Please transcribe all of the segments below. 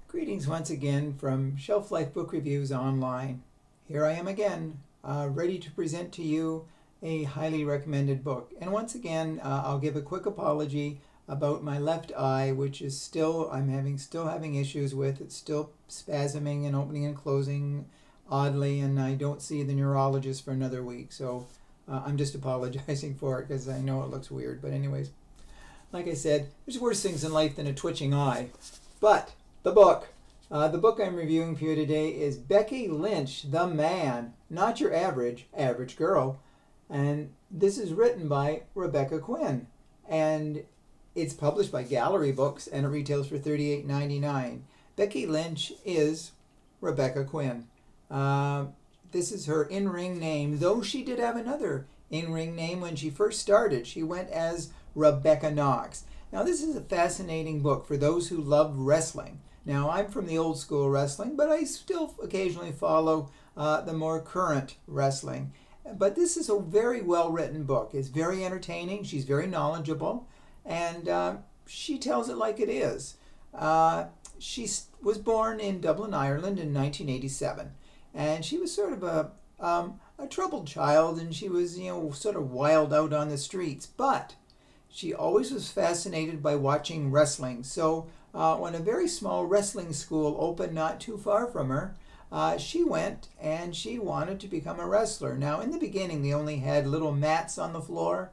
Greetings once again from Shelf Life Book Reviews Online. Here I am again, ready to present to you a highly recommended book. And once again, I'll give a quick apology about my left eye, which is still having issues with. It's still spasming and opening and closing oddly, and I don't see the neurologist for another week. So I'm just apologizing for it because I know it looks weird. But anyways, like I said, there's worse things in life than a twitching eye. But the book I'm reviewing for you today is Becky Lynch, The Man, Not Your Average Girl. And this is written by Rebecca Quin. And it's published by Gallery Books and it retails for $38.99. Becky Lynch is Rebecca Quin. This is her in-ring name, though she did have another in-ring name when she first started. She went as Rebecca Knox. Now, this is a fascinating book for those who love wrestling. Now, I'm from the old school wrestling, but I still occasionally follow the more current wrestling. But this is a very well-written book. It's very entertaining. She's very knowledgeable, and she tells it like it is. She was born in Dublin, Ireland in 1987, and she was sort of a troubled child, and she was, sort of wild out on the streets. But she always was fascinated by watching wrestling. So when a very small wrestling school opened not too far from her, she went and she wanted to become a wrestler. Now, in the beginning, they only had little mats on the floor,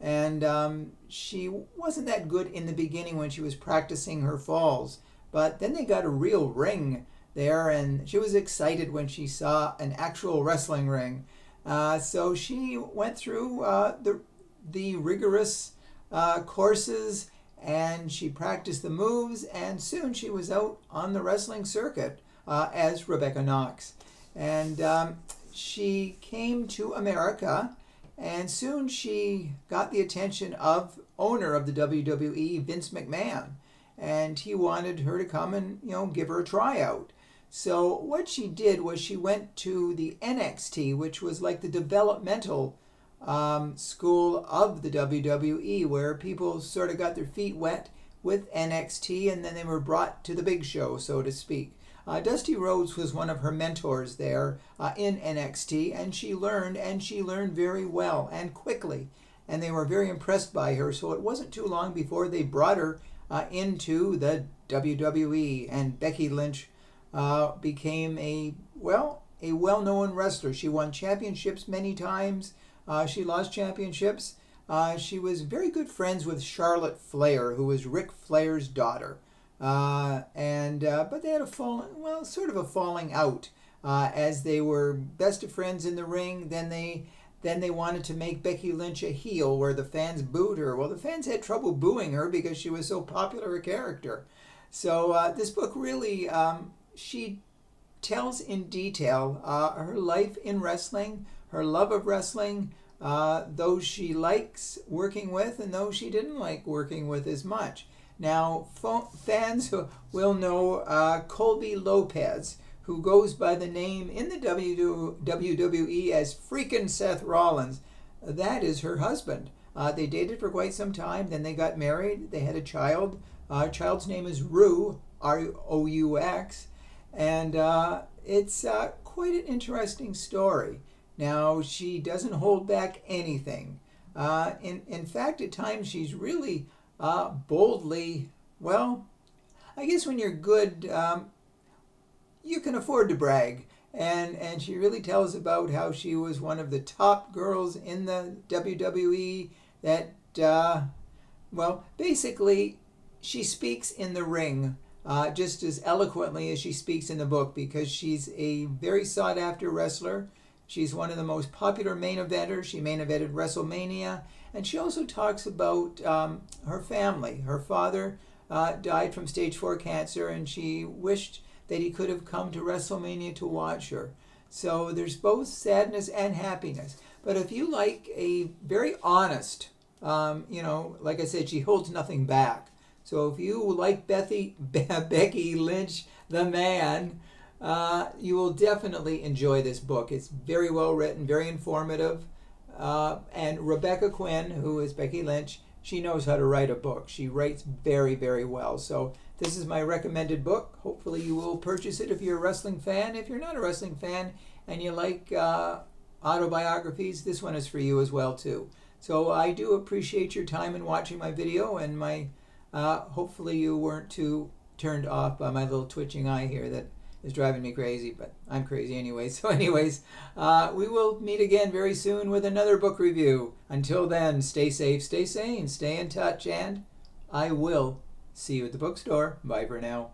and she wasn't that good in the beginning when she was practicing her falls. But then they got a real ring there, and she was excited when she saw an actual wrestling ring. So she went through the rigorous courses, and she practiced the moves, and soon she was out on the wrestling circuit as Rebecca Knox. And she came to America, and soon she got the attention of owner of the WWE, Vince McMahon, and he wanted her to come and give her a tryout. So what she did was she went to the NXT, which was like the developmental school of the WWE, where people sort of got their feet wet with NXT, and then they were brought to the big show, so to speak. Dusty Rhodes was one of her mentors there in NXT, and she learned very well and quickly, and they were very impressed by her. So it wasn't too long before they brought her into the WWE, and Becky Lynch became a well-known wrestler. She won championships many times. She lost championships. She was very good friends with Charlotte Flair, who was Ric Flair's daughter. But they had a falling out as they were best of friends in the ring. Then they wanted to make Becky Lynch a heel, where the fans booed her. Well, the fans had trouble booing her because she was so popular a character. So this book really, she tells in detail her life in wrestling, her love of wrestling, those she likes working with and those she didn't like working with as much. Now, fans will know Colby Lopez, who goes by the name in the WWE as Freakin' Seth Rollins. That is her husband. They dated for quite some time, then they got married, they had a child. Child's name is Rue, R-O-U-X, and it's quite an interesting story. Now, she doesn't hold back anything. In fact, at times she's really boldly, I guess when you're good, you can afford to brag. And she really tells about how she was one of the top girls in the WWE, that, basically, she speaks in the ring just as eloquently as she speaks in the book, because she's a very sought-after wrestler. She's one of the most popular main eventers. She main evented WrestleMania. And she also talks about her family. Her father died from stage 4 cancer, and she wished that he could have come to WrestleMania to watch her. So there's both sadness and happiness. But if you like a very honest, like I said, she holds nothing back. So if you like Becky Lynch, The Man, you will definitely enjoy this book. It's very well written, very informative. And Rebecca Quin, who is Becky Lynch, she knows how to write a book. She writes very, very well. So This is my recommended book. Hopefully you will purchase it if you're a wrestling fan. If you're not a wrestling fan and you like autobiographies, this one is for you as well too. So I do appreciate your time in watching my video, and my hopefully you weren't too turned off by my little twitching eye here that is driving me crazy, but I'm crazy anyway. So anyways, we will meet again very soon with another book review. Until then, stay safe, stay sane, stay in touch, and I will see you at the bookstore. Bye for now.